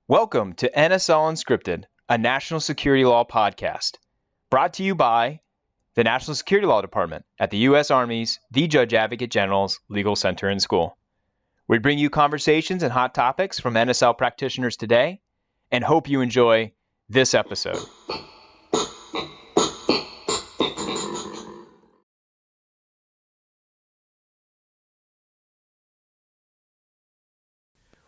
Welcome to NSL Unscripted, a national security law podcast, brought to you by the National Security Law Department at the U.S. Army's The Judge Advocate General's Legal Center and School. We bring you conversations and hot topics from NSL practitioners today, and hope you enjoy this episode.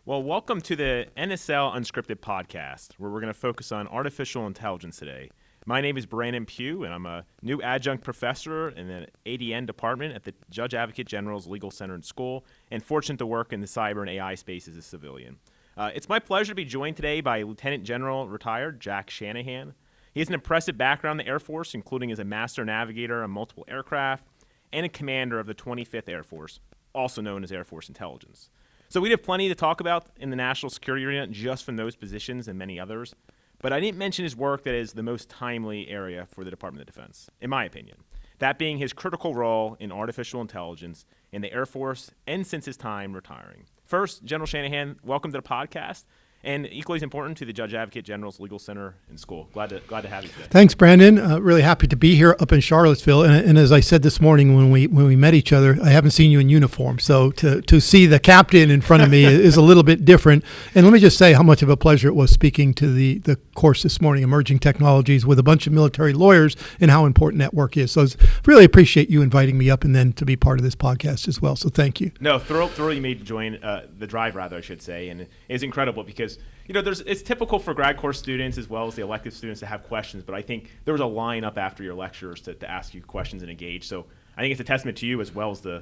Well, welcome to the NSL Unscripted podcast, where we're going to focus on artificial intelligence today. My name is Brandon Pugh, and I'm a new adjunct professor in the ADN department at the Judge Advocate General's Legal Center and School, and fortunate to work in the cyber and AI space as a civilian. It's my pleasure to be joined today by Lieutenant General retired Jack Shanahan. He has an impressive background in the Air Force, including as a master navigator on multiple aircraft and a commander of the 25th Air Force, also known as Air Force Intelligence. So we have plenty to talk about in the national security arena just from those positions and many others. But I didn't mention his work that is the most timely area for the Department of Defense, in my opinion. That being his critical role in artificial intelligence in the Air Force and since his time retiring. First, General Shanahan, welcome to the podcast. And equally as important, to the Judge Advocate General's Legal Center and School. Glad to have you today. Thanks, Brandon. Really happy to be here up in Charlottesville. And as I said this morning when we met each other, I haven't seen you in uniform. So to see the captain in front of me is a little bit different. And let me just say how much of a pleasure it was speaking to the course this morning, Emerging Technologies, with a bunch of military lawyers, and how important that work is. So I really appreciate you inviting me up and then to be part of this podcast as well. So thank you. No, thoroughly made to join the drive, rather, I should say. And it's incredible because it's typical for grad course students as well as the elective students to have questions, but I think there was a line up after your lectures to ask you questions and engage. So I think it's a testament to you as well as the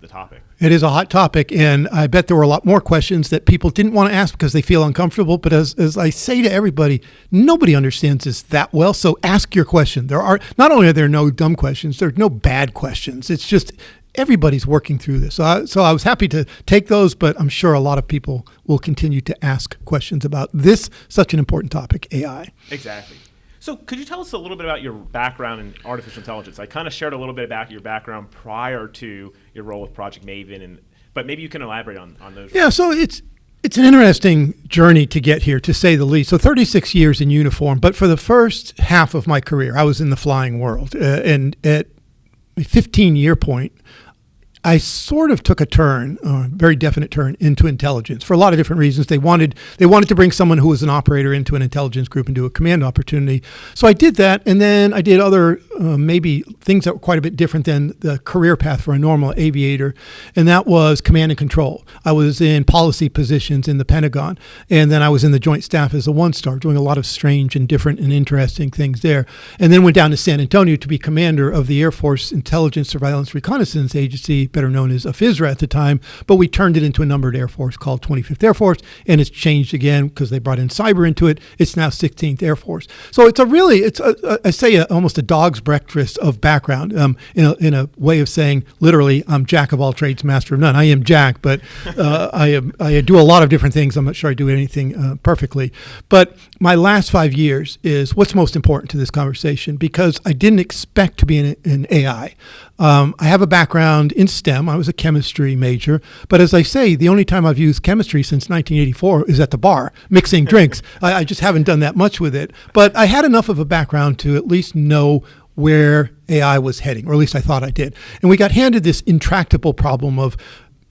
topic. It is a hot topic, and I bet there were a lot more questions that people didn't want to ask because they feel uncomfortable. But as I say to everybody, nobody understands this that well, so ask your question. Not only are there no dumb questions, there are no bad questions. It's just everybody's working through this. So I was happy to take those, but I'm sure a lot of people will continue to ask questions about this, such an important topic, AI. Exactly. So could you tell us a little bit about your background in artificial intelligence? I kind of shared a little bit about your background prior to your role with Project Maven, but maybe you can elaborate on those. Yeah, so it's an interesting journey to get here, to say the least. So 36 years in uniform, but for the first half of my career, I was in the flying world. And at a 15-year point, I sort of took a turn, a very definite turn, into intelligence for a lot of different reasons. They wanted to bring someone who was an operator into an intelligence group and do a command opportunity. So I did that, and then I did other maybe things that were quite a bit different than the career path for a normal aviator, and that was command and control. I was in policy positions in the Pentagon, and then I was in the Joint Staff as a one-star, doing a lot of strange and different and interesting things there, and then went down to San Antonio to be commander of the Air Force Intelligence Surveillance Reconnaissance Agency, better known as AFISRA at the time, but we turned it into a numbered Air Force called 25th Air Force, and it's changed again because they brought in cyber into it. It's now 16th Air Force. So I say almost a dog's breakfast of background, in a way of saying, literally, I'm Jack of all trades, master of none. I am Jack, but I do a lot of different things. I'm not sure I do anything perfectly. But my last 5 years is what's most important to this conversation, because I didn't expect to be in AI. I have a background in STEM. I was a chemistry major. But as I say, the only time I've used chemistry since 1984 is at the bar, mixing drinks. I just haven't done that much with it. But I had enough of a background to at least know where AI was heading, or at least I thought I did. And we got handed this intractable problem of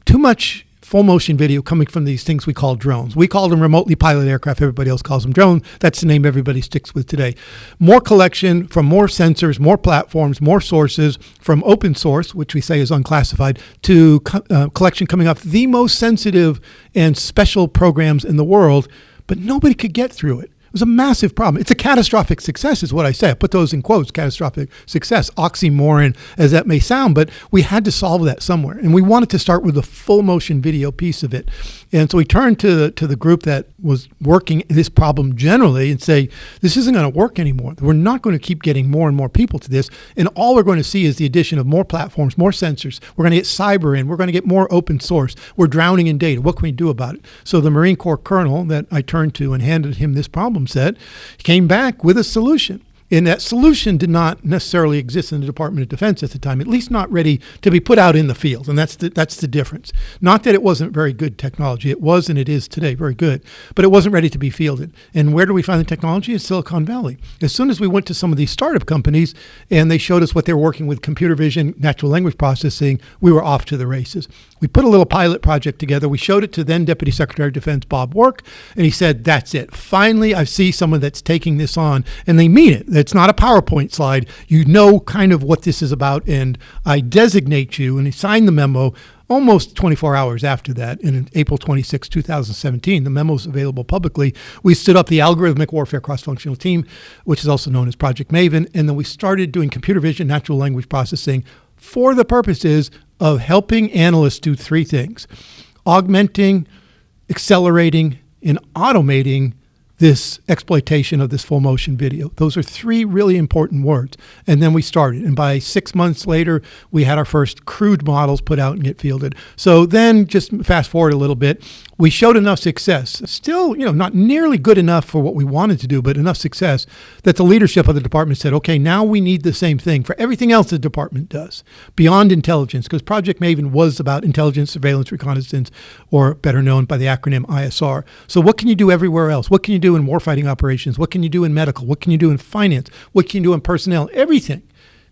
too much full motion video coming from these things we call drones. We call them remotely piloted aircraft. Everybody else calls them drone. That's the name everybody sticks with today. More collection from more sensors, more platforms, more sources, from open source, which we say is unclassified, to collection coming off the most sensitive and special programs in the world, but nobody could get through it. It was a massive problem. It's a catastrophic success is what I say. I put those in quotes, catastrophic success, oxymoron as that may sound, but we had to solve that somewhere. And we wanted to start with the full motion video piece of it. And so we turned to the group that was working this problem generally and say, this isn't going to work anymore. We're not going to keep getting more and more people to this. And all we're going to see is the addition of more platforms, more sensors. We're going to get cyber in. We're going to get more open source. We're drowning in data. What can we do about it? So the Marine Corps colonel that I turned to and handed him this problem set came back with a solution. And that solution did not necessarily exist in the Department of Defense at the time, at least not ready to be put out in the field. And that's the difference. Not that it wasn't very good technology. It was and it is today very good, but it wasn't ready to be fielded. And where do we find the technology? In Silicon Valley. As soon as we went to some of these startup companies and they showed us what they were working with, computer vision, natural language processing, we were off to the races. We put a little pilot project together. We showed it to then Deputy Secretary of Defense Bob Work, and he said, that's it. Finally, I see someone that's taking this on, and they mean it. It's not a PowerPoint slide. You know kind of what this is about, and I designate you, and he signed the memo almost 24 hours after that, in April 26, 2017. The memo's available publicly. We stood up the algorithmic warfare cross-functional team, which is also known as Project Maven, and then we started doing computer vision, natural language processing for the purposes of helping analysts do three things: augmenting, accelerating, and automating this exploitation of this full motion video. Those are three really important words. And then we started. And by 6 months later, we had our first crude models put out and get fielded. So then just fast forward a little bit, we showed enough success, still, not nearly good enough for what we wanted to do, but enough success that the leadership of the department said, okay, now we need the same thing for everything else the department does beyond intelligence, because Project Maven was about intelligence, surveillance, reconnaissance, or better known by the acronym ISR. So what can you do everywhere else? What can you do in warfighting operations? What can you do in medical? What can you do in finance? What can you do in personnel? Everything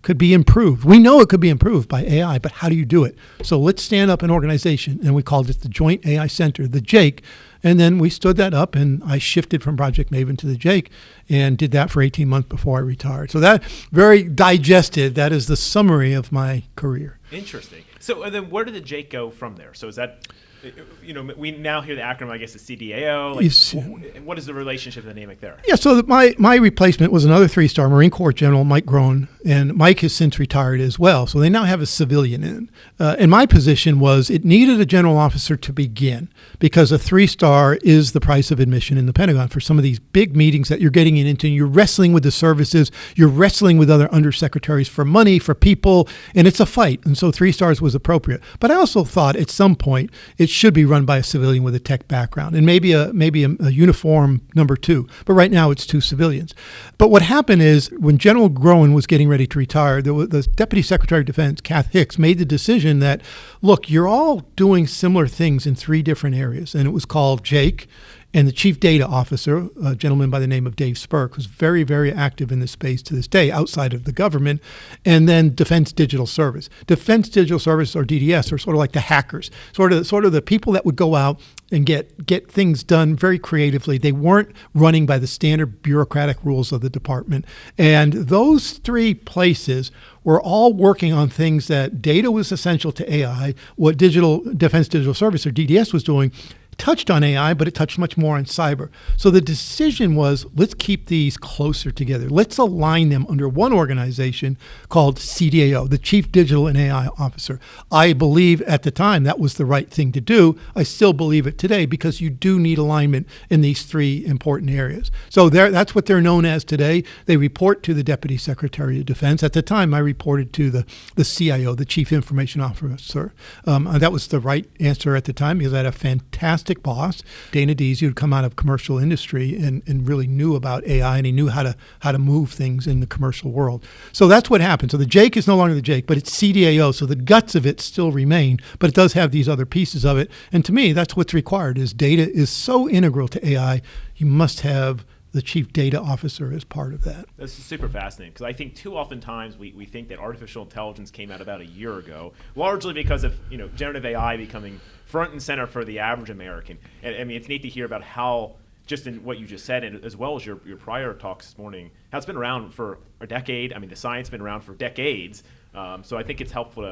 could be improved. We know it could be improved by AI, but how do you do it? So let's stand up an organization, and we called it the Joint AI Center, the JAIC, and then we stood that up, and I shifted from Project Maven to the JAIC and did that for 18 months before I retired. So that, very digested, that is the summary of my career. Interesting. So then where did the JAIC go from there? So is that... we now hear the acronym, I guess, is CDAO. What is the relationship dynamic there? Yeah, so my replacement was another 3-star Marine Corps General, Mike Groen, and Mike has since retired as well. So they now have a civilian in. And my position was it needed a general officer to begin, because a 3-star is the price of admission in the Pentagon for some of these big meetings that you're getting into. You're wrestling with the services, you're wrestling with other undersecretaries for money, for people, and it's a fight. And so 3 stars was appropriate. But I also thought at some point it should be run by a civilian with a tech background, and maybe a uniform number 2. But right now it's 2 civilians. But what happened is when General Groen was getting ready to retire, the Deputy Secretary of Defense, Kath Hicks, made the decision that, look, you're all doing similar things in 3 different areas. And it was called JAIC, and the Chief Data Officer, a gentleman by the name of Dave Spurk, who's very, very active in this space to this day outside of the government, and then Defense Digital Service. Defense Digital Service, or DDS, are sort of like the hackers, sort of the people that would go out and get things done very creatively. They weren't running by the standard bureaucratic rules of the department. And those 3 places were all working on things that data was essential to AI, what Defense Digital Service, or DDS, was doing touched on AI, but it touched much more on cyber. So the decision was, let's keep these closer together. Let's align them under one organization called CDAO, the Chief Digital and AI Officer. I believe at the time that was the right thing to do. I still believe it today, because you do need alignment in these 3 important areas. So that's what they're known as today. They report to the Deputy Secretary of Defense. At the time, I reported to the CIO, the Chief Information Officer. That was the right answer at the time, because I had a fantastic boss, Dana Dees, who'd come out of commercial industry and really knew about AI, and he knew how to move things in the commercial world. So that's what happened. So the JAIC is no longer the JAIC, but it's CDAO. So the guts of it still remain, but it does have these other pieces of it. And to me, that's what's required. Is data is so integral to AI, you must have the Chief Data Officer as part of that. This is super fascinating, because I think too often times we think that artificial intelligence came out about a year ago, largely because of generative AI becoming front and center for the average American. And I mean, it's neat to hear about how, just in what you just said, and as well as your prior talks this morning, how it's been around for a decade. I mean, the science has been around for decades. So I think it's helpful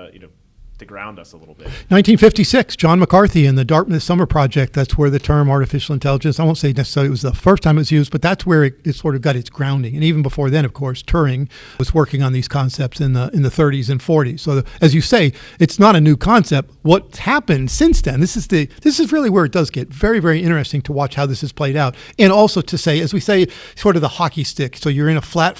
to ground us a little bit. 1956, John McCarthy and the Dartmouth Summer Project. That's where the term artificial intelligence, I won't say necessarily it was the first time it was used, but that's where it sort of got its grounding. And even before then, of course, Turing was working on these concepts in the 30s and 40s. So as you say, it's not a new concept. What's happened since then, this is really where it does get very, very interesting to watch how this has played out. And also to say, as we say, sort of the hockey stick. So you're in a flat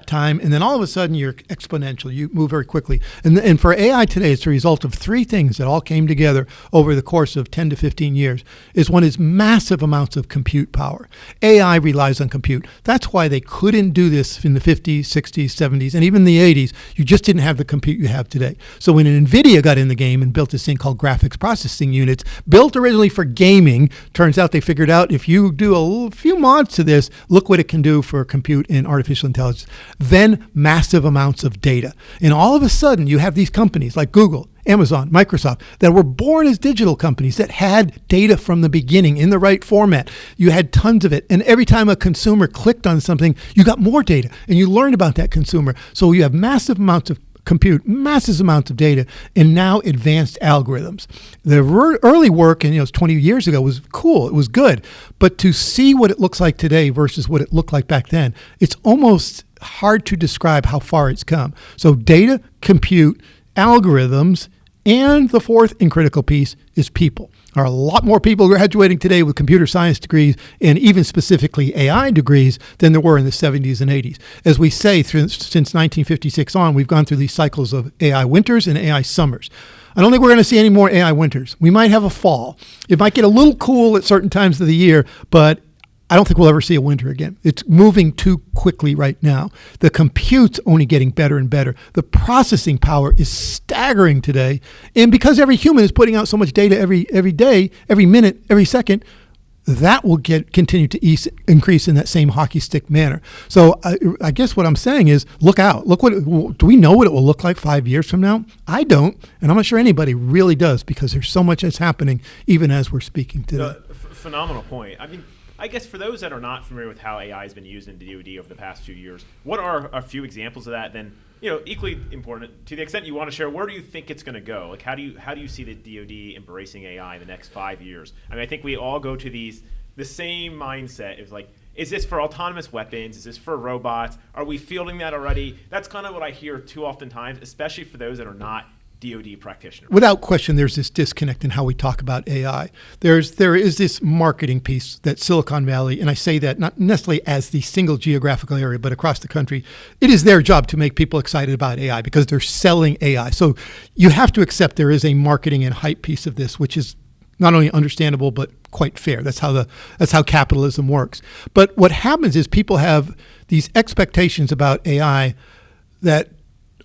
time, and then all of a sudden you're exponential. You move very quickly. And for AI today, it's a result of three things that all came together over the course of 10 to 15 years. One is massive amounts of compute power. AI relies on compute. That's why they couldn't do this in the 50s, 60s, 70s, and even the 80s. You just didn't have the compute you have today. So when NVIDIA got in the game and built this thing called graphics processing units, built originally for gaming, turns out they figured out if you do a few mods to this, look what it can do for compute and artificial intelligence. Then massive amounts of data. And all of a sudden, you have these companies like Google, Amazon, Microsoft, that were born as digital companies that had data from the beginning in the right format. You had tons of it. And every time a consumer clicked on something, you got more data and you learned about that consumer. So you have massive amounts of compute, massive amounts of data, and now advanced algorithms. The early work, and it was 20 years ago, was cool. It was good. But to see what it looks like today versus what it looked like back then, it's almost hard to describe how far it's come. So data, compute, algorithms, and the fourth and critical piece is people. There are a lot more people graduating today with computer science degrees and even specifically AI degrees than there were in the 70s and 80s. As we say, since 1956 on, we've gone through these cycles of AI winters and AI summers. I don't think we're going to see any more AI winters. We might have a fall. It might get a little cool at certain times of the year, but I don't think we'll ever see a winter again. It's moving too quickly right now. The compute's only getting better and better. The processing power is staggering today. And because every human is putting out so much data every day, every minute, every second, that will continue to increase in that same hockey stick manner. So I guess what I'm saying is, look out. Do we know what it will look like 5 years from now? I don't, and I'm not sure anybody really does, because there's so much that's happening even as we're speaking today. Phenomenal point. I mean, I guess for those that are not familiar with how AI has been used in DoD over the past few years, what are a few examples of that? Then, equally important, to the extent you want to share, where do you think it's going to go? Like, how do you see the DoD embracing AI in the next 5 years? I mean, I think we all go to the same mindset. Is like, is this for autonomous weapons? Is this for robots? Are we fielding that already? That's kind of what I hear too often times, especially for those that are not DoD practitioners. Without question, there's this disconnect in how we talk about AI. There is this marketing piece that Silicon Valley, and I say that not necessarily as the single geographical area, but across the country, it is their job to make people excited about AI because they're selling AI. So you have to accept there is a marketing and hype piece of this, which is not only understandable, but quite fair. That's how capitalism works. But what happens is people have these expectations about AI that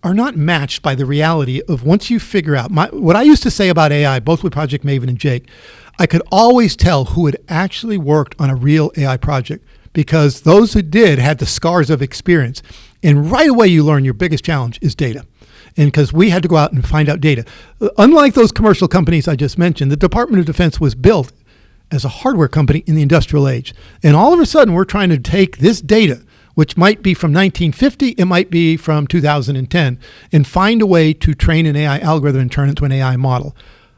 are not matched by the reality of once you figure out what I used to say about AI, both with Project Maven and JAIC, I could always tell who had actually worked on a real AI project, because those who did had the scars of experience. And right away you learn your biggest challenge is data. And because we had to go out and find out data. Unlike those commercial companies I just mentioned, the Department of Defense was built as a hardware company in the industrial age. And all of a sudden we're trying to take this data, which might be from 1950, it might be from 2010, and find a way to train an AI algorithm and turn it into an AI model.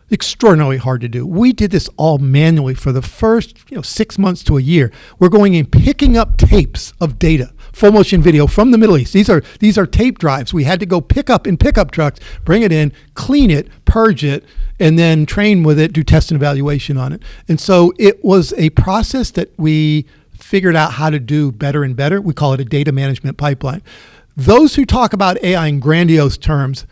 Extraordinarily hard to do. We did this all manually for the first 6 months to a year. We're going and picking up tapes of data, full motion video from the Middle East. These are tape drives. We had to go pick up in pickup trucks, bring it in, clean it, purge it, and then train with it, do test and evaluation on it. And so it was a process that we figured out how to do better and better. We call it a data management pipeline. Those who talk about AI in grandiose terms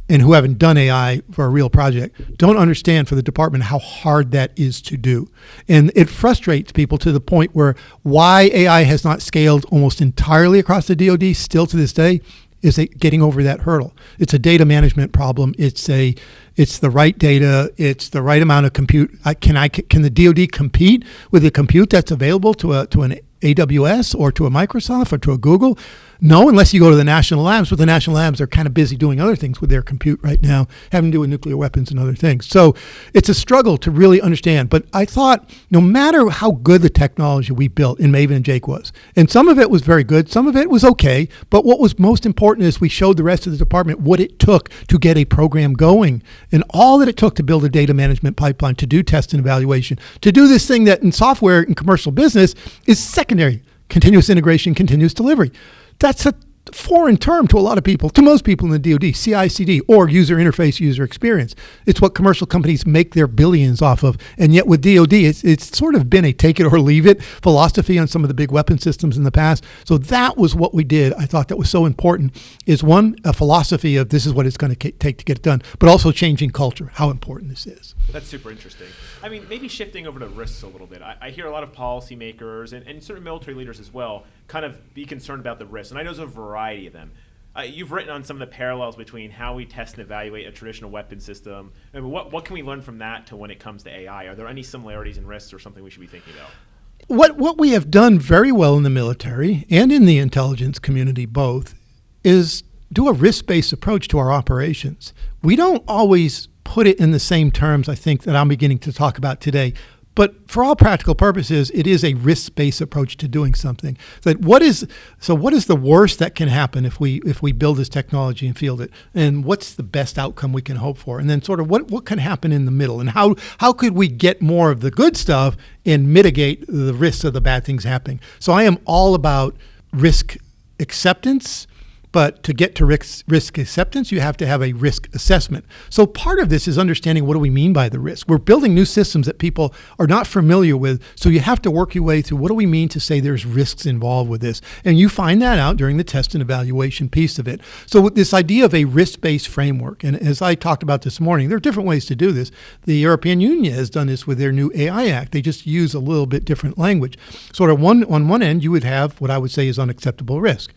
and who haven't done AI for a real project don't understand for the department how hard that is to do. And it frustrates people to the point where why AI has not scaled almost entirely across the DoD still to this day is getting over that hurdle. It's a data management problem. It's the right data. It's the right amount of compute. Can the DoD compete with the compute that's available to an AWS or to a Microsoft or to a Google? No, unless you go to the national labs. But the national labs are kind of busy doing other things with their compute right now, having to do with nuclear weapons and other things. So it's a struggle to really understand. But I thought no matter how good the technology we built in Maven and JAIC was, and some of it was very good, some of it was okay, but what was most important is we showed the rest of the department what it took to get a program going and all that it took to build a data management pipeline, to do test and evaluation, to do this thing that in software and commercial business is secondary: continuous integration, continuous delivery. That's a foreign term to a lot of people, to most people in the DoD, CI/CD, or user interface, user experience. It's what commercial companies make their billions off of. And yet with DoD, it's sort of been a take it or leave it philosophy on some of the big weapon systems in the past. So that was what we did. I thought that was so important, is one, a philosophy of this is what it's going to take to get it done, but also changing culture, how important this is. That's super interesting. I mean, maybe shifting over to risks a little bit. I hear a lot of policymakers and certain military leaders as well kind of be concerned about the risks. And I know there's a variety of them. You've written on some of the parallels between how we test and evaluate a traditional weapon system. I mean, what can we learn from that to when it comes to AI? Are there any similarities in risks or something we should be thinking about? What we have done very well in the military and in the intelligence community both is do a risk-based approach to our operations. We don't always put it in the same terms, I think, that I'm beginning to talk about today. But for all practical purposes, it is a risk-based approach to doing something. What is the worst that can happen if we build this technology and field it? And what's the best outcome we can hope for? And then sort of what can happen in the middle? And how could we get more of the good stuff and mitigate the risks of the bad things happening? So I am all about risk acceptance. But to get to risk acceptance, you have to have a risk assessment. So part of this is understanding what do we mean by the risk. We're building new systems that people are not familiar with. So you have to work your way through what do we mean to say there's risks involved with this. And you find that out during the test and evaluation piece of it. So with this idea of a risk-based framework, and as I talked about this morning, there are different ways to do this. The European Union has done this with their new AI Act. They just use a little bit different language. Sort of on one end, you would have what I would say is unacceptable risk.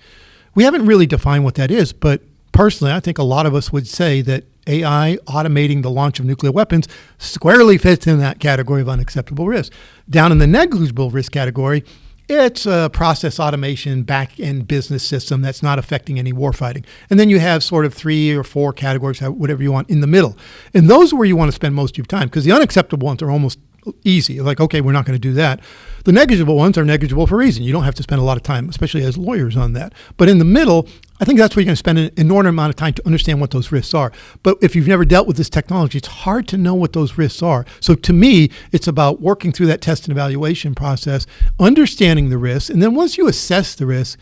We haven't really defined what that is, but personally, I think a lot of us would say that AI automating the launch of nuclear weapons squarely fits in that category of unacceptable risk. Down in the negligible risk category, it's a process automation back-end business system that's not affecting any warfighting. And then you have sort of 3 or 4 categories, whatever you want, in the middle. And those are where you want to spend most of your time, because the unacceptable ones are almost easy. Like, okay, we're not going to do that. The negligible ones are negligible for a reason. You don't have to spend a lot of time, especially as lawyers, on that. But in the middle, I think that's where you're going to spend an inordinate amount of time to understand what those risks are. But if you've never dealt with this technology, it's hard to know what those risks are. So to me, it's about working through that test and evaluation process, understanding the risks, and then once you assess the risk,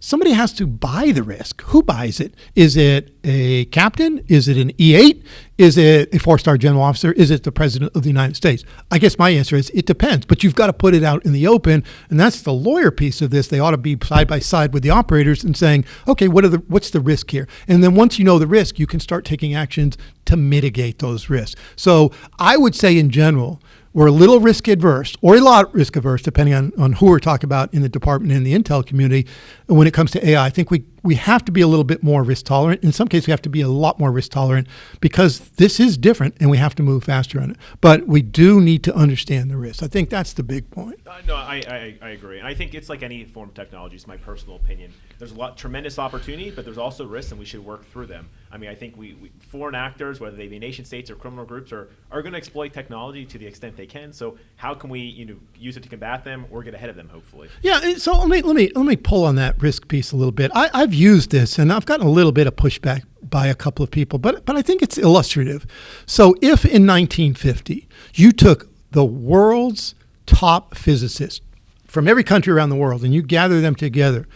somebody has to buy the risk. Who buys it? Is it a captain? Is it an E8? Is it a 4-star general officer? Is it the president of the United States? I guess my answer is it depends, but you've got to put it out in the open, and that's the lawyer piece of this. They ought to be side by side with the operators and saying, okay, what's the risk here? And then once you know the risk, you can start taking actions to mitigate those risks. So I would say in general, we're a little risk adverse or a lot risk averse, depending on who we're talking about in the department and in the intel community. And when it comes to AI, I think we have to be a little bit more risk tolerant. In some cases, we have to be a lot more risk tolerant because this is different and we have to move faster on it. But we do need to understand the risks. I think that's the big point. No, I agree. And I think it's like any form of technology. It's my personal opinion. There's tremendous opportunity, but there's also risks, and we should work through them. I mean, I think we foreign actors, whether they be nation states or criminal groups, are going to exploit technology to the extent they can. So how can we use it to combat them or get ahead of them, hopefully? Yeah. So let me pull on that risk piece a little bit. I've used this, and I've gotten a little bit of pushback by a couple of people, but I think it's illustrative. So if in 1950 you took the world's top physicists from every country around the world and you gather them together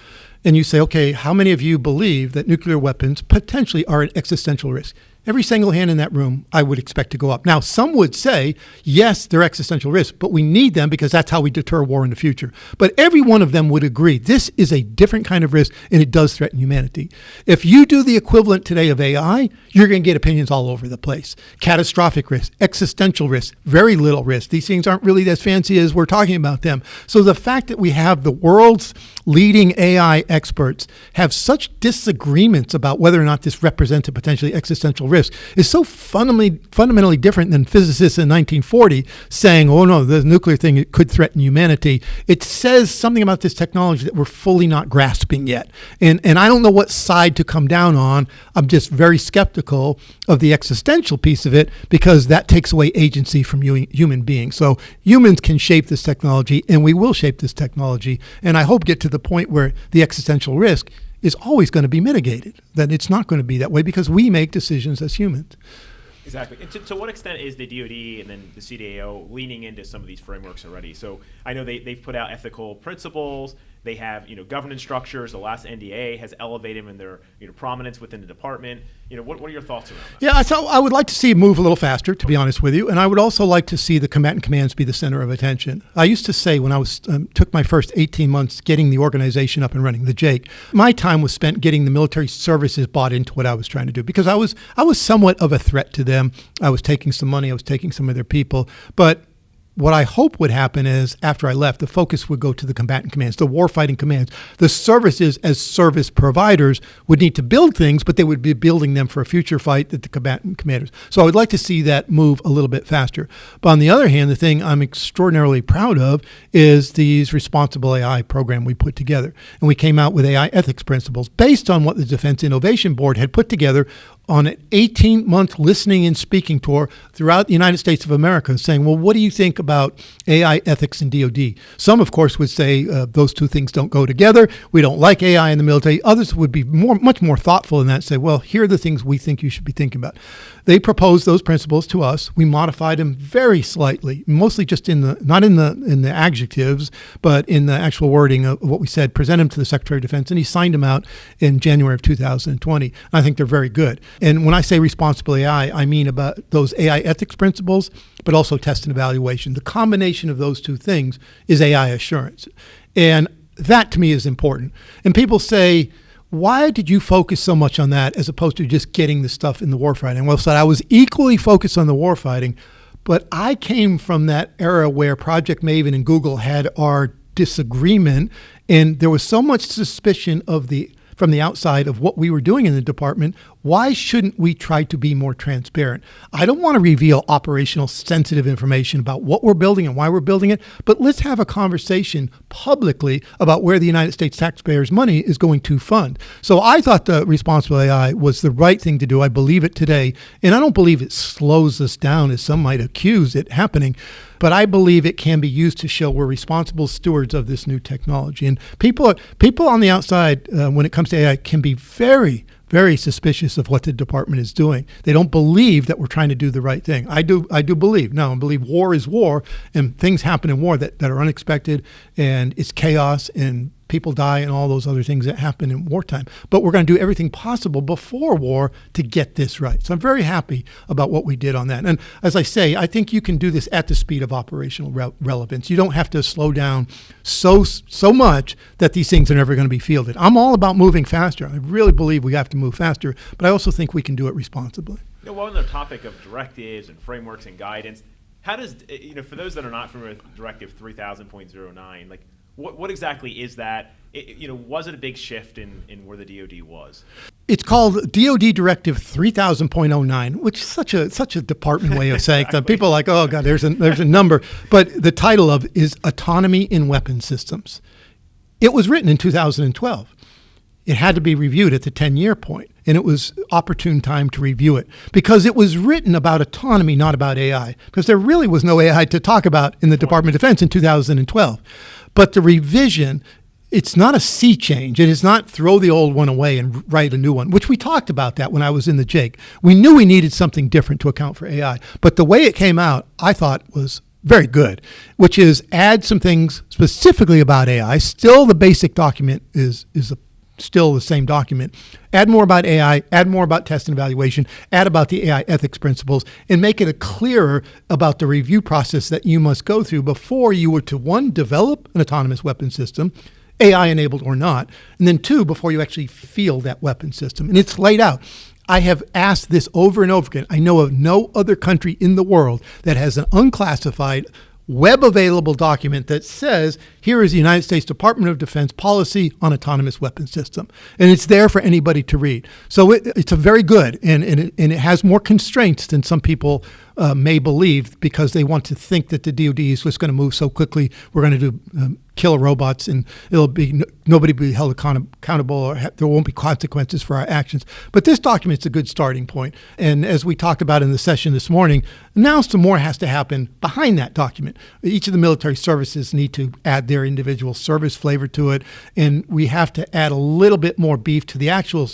and you say, okay, how many of you believe that nuclear weapons potentially are an existential risk? Every single hand in that room, I would expect to go up. Now, some would say, yes, they're existential risks, but we need them because that's how we deter war in the future. But every one of them would agree this is a different kind of risk, and it does threaten humanity. If you do the equivalent today of AI, you're going to get opinions all over the place. Catastrophic risk, existential risk, very little risk. These things aren't really as fancy as we're talking about them. So the fact that we have the world's leading AI experts have such disagreements about whether or not this represents a potentially existential risk is so fundamentally different than physicists in 1940 saying, oh no, the nuclear thing, it could threaten humanity. It says something about this technology that we're fully not grasping yet. And I don't know what side to come down on. I'm just very skeptical of the existential piece of it because that takes away agency from human beings. So humans can shape this technology, and we will shape this technology. And I hope get to the point where the existential risk is always going to be mitigated, that it's not going to be that way because we make decisions as humans. Exactly. And to what extent is the DoD and then the CDAO leaning into some of these frameworks already? So I know they've put out ethical principles. They have, governance structures. The last NDA has elevated them in their, prominence within the department. What are your thoughts around that? Yeah, so I would like to see it move a little faster, to be honest with you. And I would also like to see the combatant commands be the center of attention. I used to say when I was took my first 18 months getting the organization up and running, the JAIC, my time was spent getting the military services bought into what I was trying to do, because I was somewhat of a threat to them. I was taking some money, I was taking some of their people, but what I hope would happen is after I left, the focus would go to the combatant commands, the warfighting commands. The services as service providers would need to build things, but they would be building them for a future fight that the combatant commanders. So I would like to see that move a little bit faster. But on the other hand, the thing I'm extraordinarily proud of is these responsible AI program we put together. And we came out with AI ethics principles based on what the Defense Innovation Board had put together on an 18-month listening and speaking tour throughout the United States of America, saying, well, what do you think about AI ethics in DoD? Some, of course, would say those two things don't go together. We don't like AI in the military. Others would be much more thoughtful in that, say, well, here are the things we think you should be thinking about. They proposed those principles to us. We modified them very slightly, mostly just not in the adjectives, but in the actual wording of what we said, present them to the Secretary of Defense, and he signed them out in January of 2020. And I think they're very good. And when I say responsible AI, I mean about those AI ethics principles, but also test and evaluation. The combination of those two things is AI assurance. And that to me is important. And people say, why did you focus so much on that as opposed to just getting the stuff in the warfighting? Well, so I was equally focused on the warfighting, but I came from that era where Project Maven and Google had our disagreement, and there was so much suspicion from the outside of what we were doing in the department. Why shouldn't we try to be more transparent? I don't want to reveal operational sensitive information about what we're building and why we're building it, but let's have a conversation publicly about where the United States taxpayers' money is going to fund. So I thought the responsible AI was the right thing to do. I believe it today, and I don't believe it slows us down as some might accuse it happening, but I believe it can be used to show we're responsible stewards of this new technology. And people on the outside, when it comes to AI, can be very, very suspicious of what the department is doing. They don't believe that we're trying to do the right thing. I do believe. No, I believe war is war, and things happen in war that are unexpected, and it's chaos, and people die, and all those other things that happen in wartime. But we're going to do everything possible before war to get this right. So I'm very happy about what we did on that. And as I say, I think you can do this at the speed of operational relevance. You don't have to slow down so much that these things are never going to be fielded. I'm all about moving faster. I really believe we have to move faster, but I also think we can do it responsibly. While on the topic of directives and frameworks and guidance, how does, for those that are not familiar with Directive 3000.09, like, what exactly is that? Was it a big shift in where the DoD was? It's called DoD Directive 3000.09, which is such a department way of saying that. People are like, oh God, there's a number. But the title of is Autonomy in Weapon Systems. It was written in 2012. It had to be reviewed at the 10-year point, and it was opportune time to review it because it was written about autonomy, not about AI, because there really was no AI to talk about in the Department of Defense in 2012. But the revision, it's not a sea change. It is not throw the old one away and write a new one, which we talked about that when I was in the JAIC. We knew we needed something different to account for AI, but the way it came out, I thought was very good, which is add some things specifically about AI. Still, the basic document is still the same document. Add more about AI, add more about test and evaluation, add about the AI ethics principles, and make it clearer about the review process that you must go through before you were to, one, develop an autonomous weapon system, AI-enabled or not, and then two, before you actually field that weapon system. And it's laid out. I have asked this over and over again. I know of no other country in the world that has an unclassified web-available document that says, here is the United States Department of Defense policy on autonomous weapon system. And it's there for anybody to read. So it's a very good, and it has more constraints than some people may believe because they want to think that the DoD is just going to move so quickly. We're going to do killer robots and nobody will be held accountable, or there won't be consequences for our actions. But this document's a good starting point. And as we talked about in the session this morning, now some more has to happen behind that document. Each of the military services need to add their individual service flavor to it, and we have to add a little bit more beef to the actual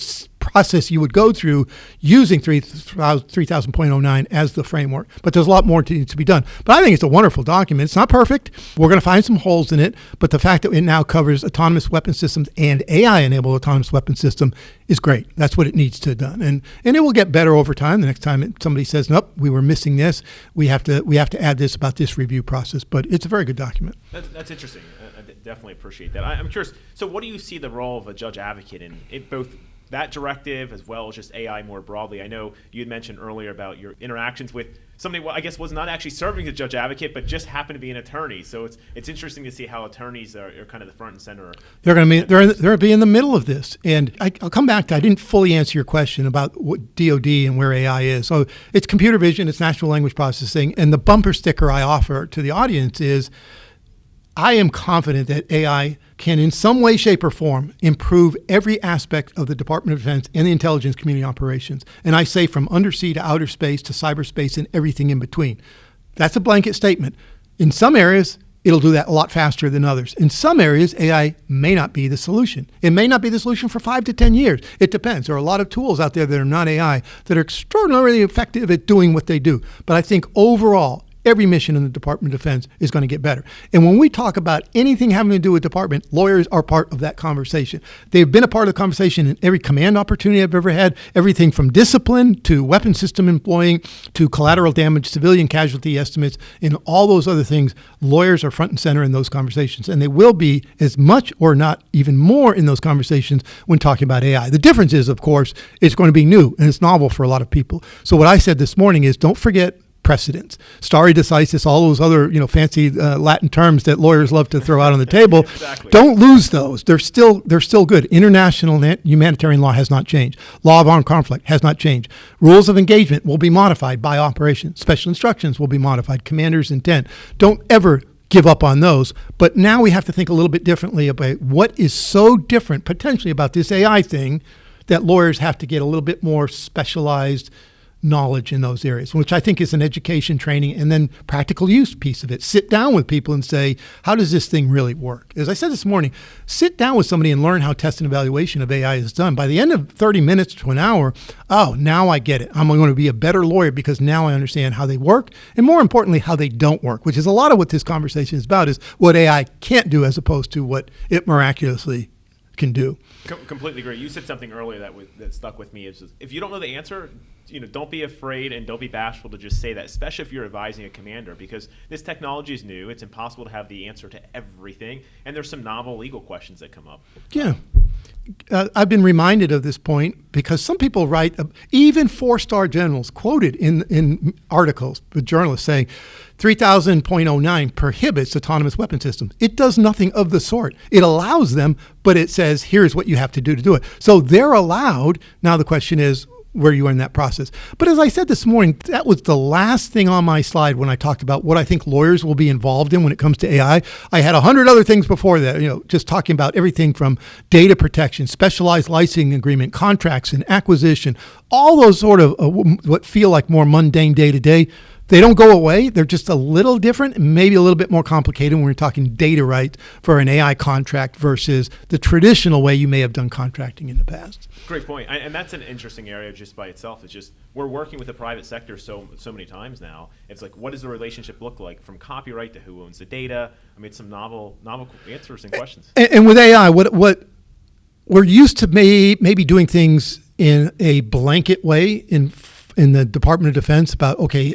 process you would go through using 3000.09 as the framework. But there's a lot more to be done. But I think it's a wonderful document. It's not perfect. We're going to find some holes in it. But the fact that it now covers autonomous weapon systems and AI-enabled autonomous weapon system is great. That's what it needs to have done. And it will get better over time. The next time somebody says, nope, we were missing this, we have to add this about this review process. But it's a very good document. That's interesting. I definitely appreciate that. I'm curious, so what do you see the role of a judge advocate in both that directive as well as just AI more broadly? I know you had mentioned earlier about your interactions with somebody, well, I guess was not actually serving as a judge advocate, but just happened to be an attorney. So it's interesting to see how attorneys are kind of the front and center. They're going to be in the middle of this. And I'll come back to, I didn't fully answer your question about what DoD and where AI is. So it's computer vision, it's natural language processing. And the bumper sticker I offer to the audience is, I am confident that AI can in some way, shape, or form improve every aspect of the Department of Defense and the intelligence community operations. And I say from undersea to outer space to cyberspace and everything in between. That's a blanket statement. In some areas, it'll do that a lot faster than others. In some areas, AI may not be the solution. It may not be the solution for 5 to 10 years. It depends. There are a lot of tools out there that are not AI that are extraordinarily effective at doing what they do. But I think overall, every mission in the Department of Defense is going to get better. And when we talk about anything having to do with department, lawyers are part of that conversation. They've been a part of the conversation in every command opportunity I've ever had, everything from discipline to weapon system employing to collateral damage, civilian casualty estimates, and all those other things. Lawyers are front and center in those conversations. And they will be as much or not even more in those conversations when talking about AI. The difference is, of course, it's going to be new and it's novel for a lot of people. So what I said this morning is don't forget precedents, stare decisis, all those other fancy Latin terms that lawyers love to throw out on the table. Exactly. Don't lose those. They're still good. International humanitarian law has not changed. Law of armed conflict has not changed. Rules of engagement will be modified by operation. Special instructions will be modified. Commander's intent. Don't ever give up on those. But now we have to think a little bit differently about what is so different potentially about this AI thing that lawyers have to get a little bit more specialized knowledge in those areas, which I think is an education, training, and then practical use piece of it. Sit down with people and say, how does this thing really work? As I said this morning, sit down with somebody and learn how test and evaluation of AI is done. By the end of 30 minutes to an hour, now I get it. I'm going to be a better lawyer because now I understand how they work and more importantly, how they don't work, which is a lot of what this conversation is about, is what AI can't do as opposed to what it miraculously can do. Completely agree. You said something earlier that stuck with me. Is just, if you don't know the answer, don't be afraid and don't be bashful to just say that, especially if you're advising a commander, because this technology is new. It's impossible to have the answer to everything, and there's some novel legal questions that come up. Yeah. I've been reminded of this point because some people write, even 4-star generals quoted in articles with journalists saying 3000.09 prohibits autonomous weapon systems. It does nothing of the sort. It allows them, but it says, here's what you have to do it. So they're allowed. Now the question is, where you are in that process. But as I said this morning, that was the last thing on my slide when I talked about what I think lawyers will be involved in when it comes to AI. I had 100 other things before that, just talking about everything from data protection, specialized licensing agreement, contracts and acquisition, all those sort of what feel like more mundane day-to-day. They don't go away. They're just a little different, maybe a little bit more complicated when we're talking data rights for an AI contract versus the traditional way you may have done contracting in the past. Great point. And that's an interesting area just by itself. It's just we're working with the private sector so many times now. It's like, what does the relationship look like from copyright to who owns the data? I mean, some novel answers and questions. And with AI, what we're used to maybe doing things in a blanket way in the Department of Defense about, okay,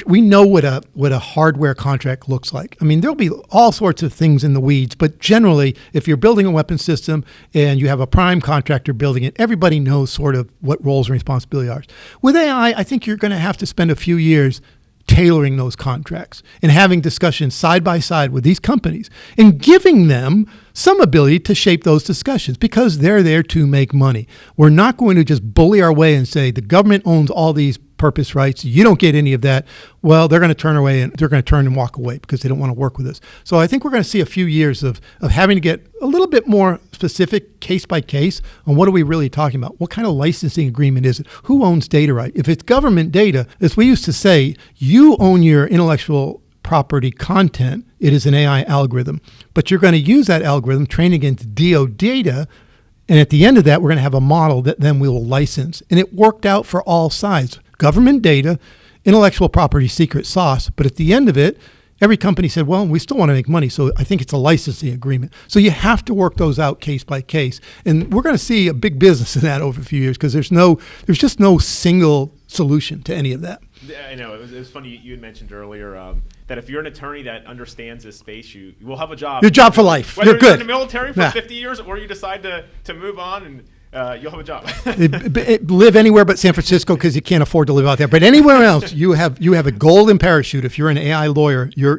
we know what a hardware contract looks like. I mean, there'll be all sorts of things in the weeds, but generally, if you're building a weapon system and you have a prime contractor building it, everybody knows sort of what roles and responsibilities are. With AI, I think you're going to have to spend a few years tailoring those contracts and having discussions side by side with these companies and giving them some ability to shape those discussions because they're there to make money. We're not going to just bully our way and say the government owns all these purpose rights. You don't get any of that. Well, they're going to turn away and they're going to turn and walk away because they don't want to work with us. So I think we're going to see a few years of having to get a little bit more specific case by case on what are we really talking about? What kind of licensing agreement is it? Who owns data right? If it's government data, as we used to say, you own your intellectual property content. It is an AI algorithm, but you're going to use that algorithm trained against DoD data And at the end of that, we're going to have a model that then we will license. And it worked out for all sides. Government data, intellectual property secret sauce. But at the end of it, every company said, well, we still want to make money. So I think it's a licensing agreement. So you have to work those out case by case. And we're going to see a big business in that over a few years because there's just no single solution to any of that. I know. It was funny you had mentioned earlier that if you're an attorney that understands this space, you will have a job. Your job for life. Whether you're you're good. in the military for 50 years or you decide to move on and you'll have a job. Live anywhere but San Francisco because you can't afford to live out there. But anywhere else, you have a golden parachute. If you're an AI lawyer, you're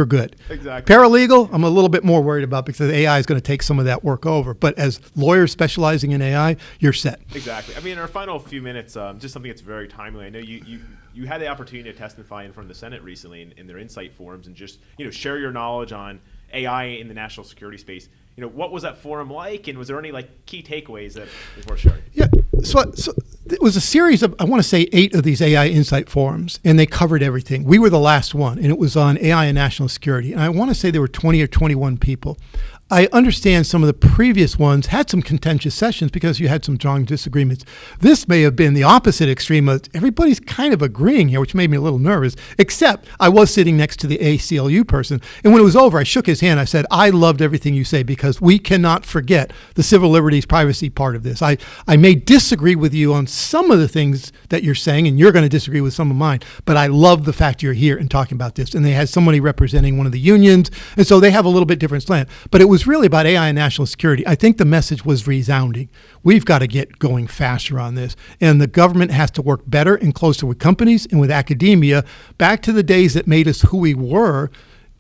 good. Exactly. Paralegal, I'm a little bit more worried about because AI is going to take some of that work over. But as lawyers specializing in AI, you're set. Exactly. I mean, in our final few minutes, just something that's very timely. I know you had the opportunity to testify in front of the Senate recently in their insight forums and just share your knowledge on AI in the national security space. What was that forum like, and was there any key takeaways that is worth sharing? Yeah, so it was a series of, I want to say 8 of these AI Insight forums, and they covered everything. We were the last one, and it was on AI and national security. And I want to say there were 20 or 21 people. I understand some of the previous ones had some contentious sessions because you had some strong disagreements. This may have been the opposite extreme of everybody's kind of agreeing here, which made me a little nervous, except I was sitting next to the ACLU person. And when it was over, I shook his hand. I said, I loved everything you say because we cannot forget the civil liberties privacy part of this. I may disagree with you on some of the things that you're saying, and you're going to disagree with some of mine, but I love the fact you're here and talking about this. And they had somebody representing one of the unions, and so they have a little bit different slant. But it was really about AI and national security. I think the message was resounding. We've got to get going faster on this. And the government has to work better and closer with companies and with academia back to the days that made us who we were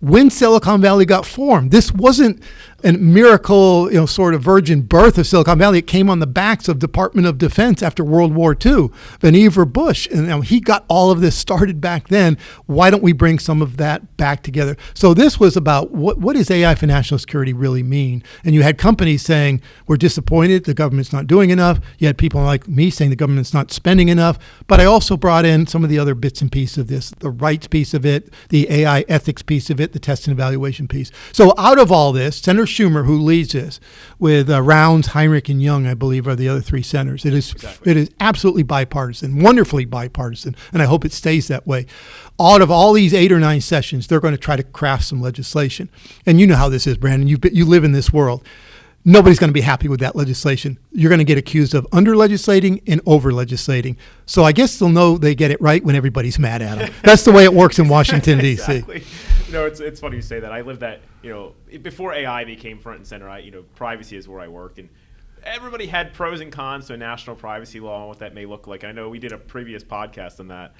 when Silicon Valley got formed. This wasn't a miracle, sort of virgin birth of Silicon Valley. It came on the backs of Department of Defense after World War II, Vannevar Bush. And he got all of this started back then. Why don't we bring some of that back together? So this was about what does AI for national security really mean? And you had companies saying, we're disappointed, the government's not doing enough. You had people like me saying the government's not spending enough. But I also brought in some of the other bits and pieces of this, the rights piece of it, the AI ethics piece of it, the test and evaluation piece. So out of all this, Senator Schumer, who leads this, with Rounds, Heinrich, and Young, I believe, are the other 3 senators. It is absolutely bipartisan, wonderfully bipartisan, and I hope it stays that way. Out of all these 8 or 9 sessions, they're going to try to craft some legislation. And you know how this is, Brandon. You live in this world. Nobody's going to be happy with that legislation. You're going to get accused of under-legislating and over-legislating. So I guess they'll know they get it right when everybody's mad at them. That's the way it works in Washington, D.C. Exactly. It's funny you say that. I lived that, before AI became front and center, privacy is where I worked. And everybody had pros and cons to a national privacy law and what that may look like. I know we did a previous podcast on that.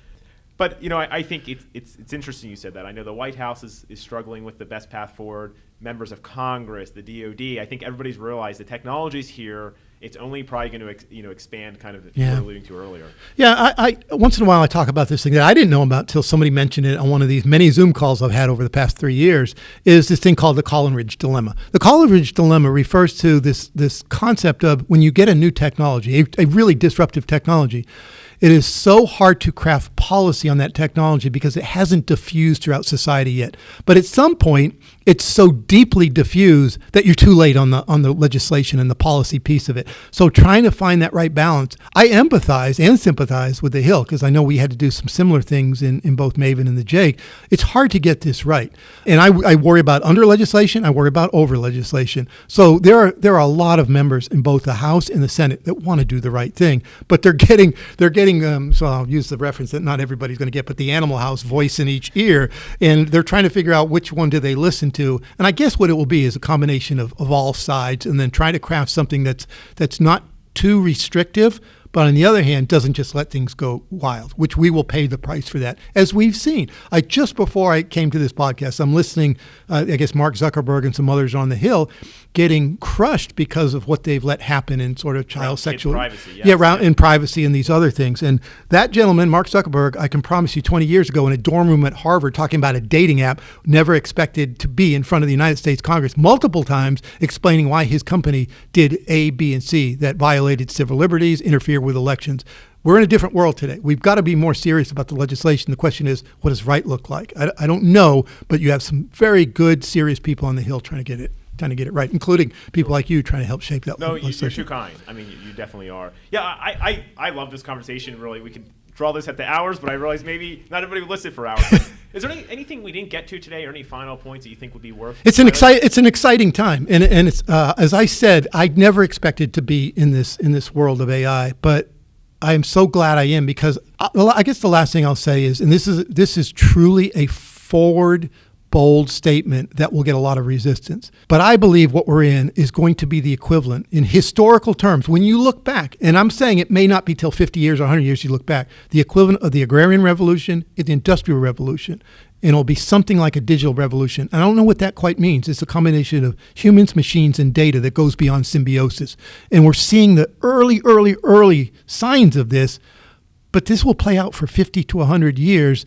But, I think it's interesting you said that. I know the White House is struggling with the best path forward. Members of Congress, the DoD, I think everybody's realized the technology's here. It's only probably going to expand, kind of what you were alluding to earlier. Yeah, I once in a while I talk about this thing that I didn't know about until somebody mentioned it on one of these many Zoom calls I've had over the past 3 years, is this thing called the Coleridge dilemma. The Coleridge dilemma refers to this concept of when you get a new technology, a really disruptive technology, it is so hard to craft policy on that technology because it hasn't diffused throughout society yet. But at some point, it's so deeply diffused that you're too late on the legislation and the policy piece of it. So trying to find that right balance, I empathize and sympathize with the Hill because I know we had to do some similar things in both Maven and the JAIC. It's hard to get this right. And I worry about under legislation. I worry about over legislation. So there are a lot of members in both the House and the Senate that want to do the right thing, but they're getting so I'll use the reference that not everybody's going to get, but the Animal House voice in each ear, and they're trying to figure out which one do they listen to. And I guess what it will be is a combination of all sides, and then try to craft something that's not too restrictive, but on the other hand, doesn't just let things go wild, which we will pay the price for that, as we've seen. Just before I came to this podcast, I'm listening, I guess Mark Zuckerberg and some others on the Hill getting crushed because of what they've let happen in sort of child sexual privacy, in privacy and these other things. And that gentleman, Mark Zuckerberg, I can promise you 20 years ago in a dorm room at Harvard talking about a dating app, never expected to be in front of the United States Congress multiple times explaining why his company did A, B, and C that violated civil liberties, interfered with elections. We're in a different world today. We've got to be more serious about the legislation. The question is, what does right look like? I don't know, but you have some very good, serious people on the Hill trying to get it. trying to get it right, including people like you trying to help shape that. No, you're too kind. I mean, you definitely are. Yeah, I love this conversation. Really, we could draw this at the hours, but I realize maybe not everybody would listen for hours. Is there anything we didn't get to today, or any final points that you think would be worth? It's an exciting time, and it's as I said, I never expected to be in this world of AI, but I am so glad I am, because I guess the last thing I'll say is, and this is truly a forward, bold statement that will get a lot of resistance. But I believe what we're in is going to be the equivalent in historical terms. When you look back, and I'm saying it may not be till 50 years or 100 years you look back, the equivalent of the agrarian revolution is the industrial revolution. And it'll be something like a digital revolution. I don't know what that quite means. It's a combination of humans, machines, and data that goes beyond symbiosis. And we're seeing the early signs of this, but this will play out for 50 to 100 years.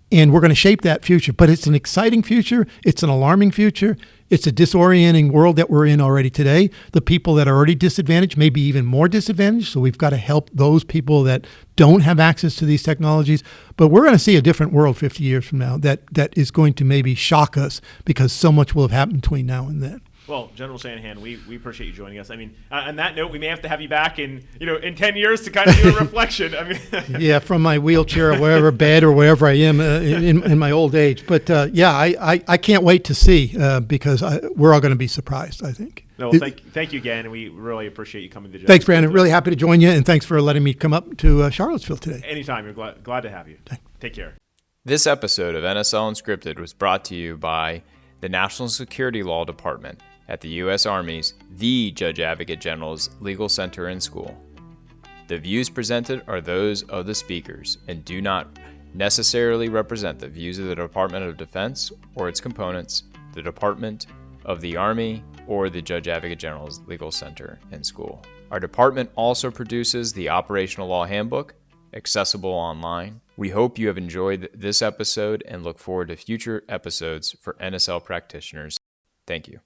And we're going to shape that future. But it's an exciting future. It's an alarming future. It's a disorienting world that we're in already today. The people that are already disadvantaged may be even more disadvantaged. So we've got to help those people that don't have access to these technologies. But we're going to see a different world 50 years from now that is going to maybe shock us, because so much will have happened between now and then. Well, General Shanahan, we appreciate you joining us. I mean, on that note, we may have to have you back in 10 years to kind of do a reflection. I mean, yeah, from my wheelchair or wherever, bed or wherever I am in my old age. But I can't wait to see, because we're all going to be surprised, I think. No, thank you again, and we really appreciate you coming to the Thanks, Brandon. Really happy to join you, and thanks for letting me come up to Charlottesville today. Anytime. You're glad to have you. Take care. This episode of NSL Unscripted was brought to you by the National Security Law Department at the U.S. Army's The Judge Advocate General's Legal Center and School. The views presented are those of the speakers and do not necessarily represent the views of the Department of Defense or its components, the Department of the Army, or the Judge Advocate General's Legal Center and School. Our department also produces the Operational Law Handbook, accessible online. We hope you have enjoyed this episode and look forward to future episodes for NSL practitioners. Thank you.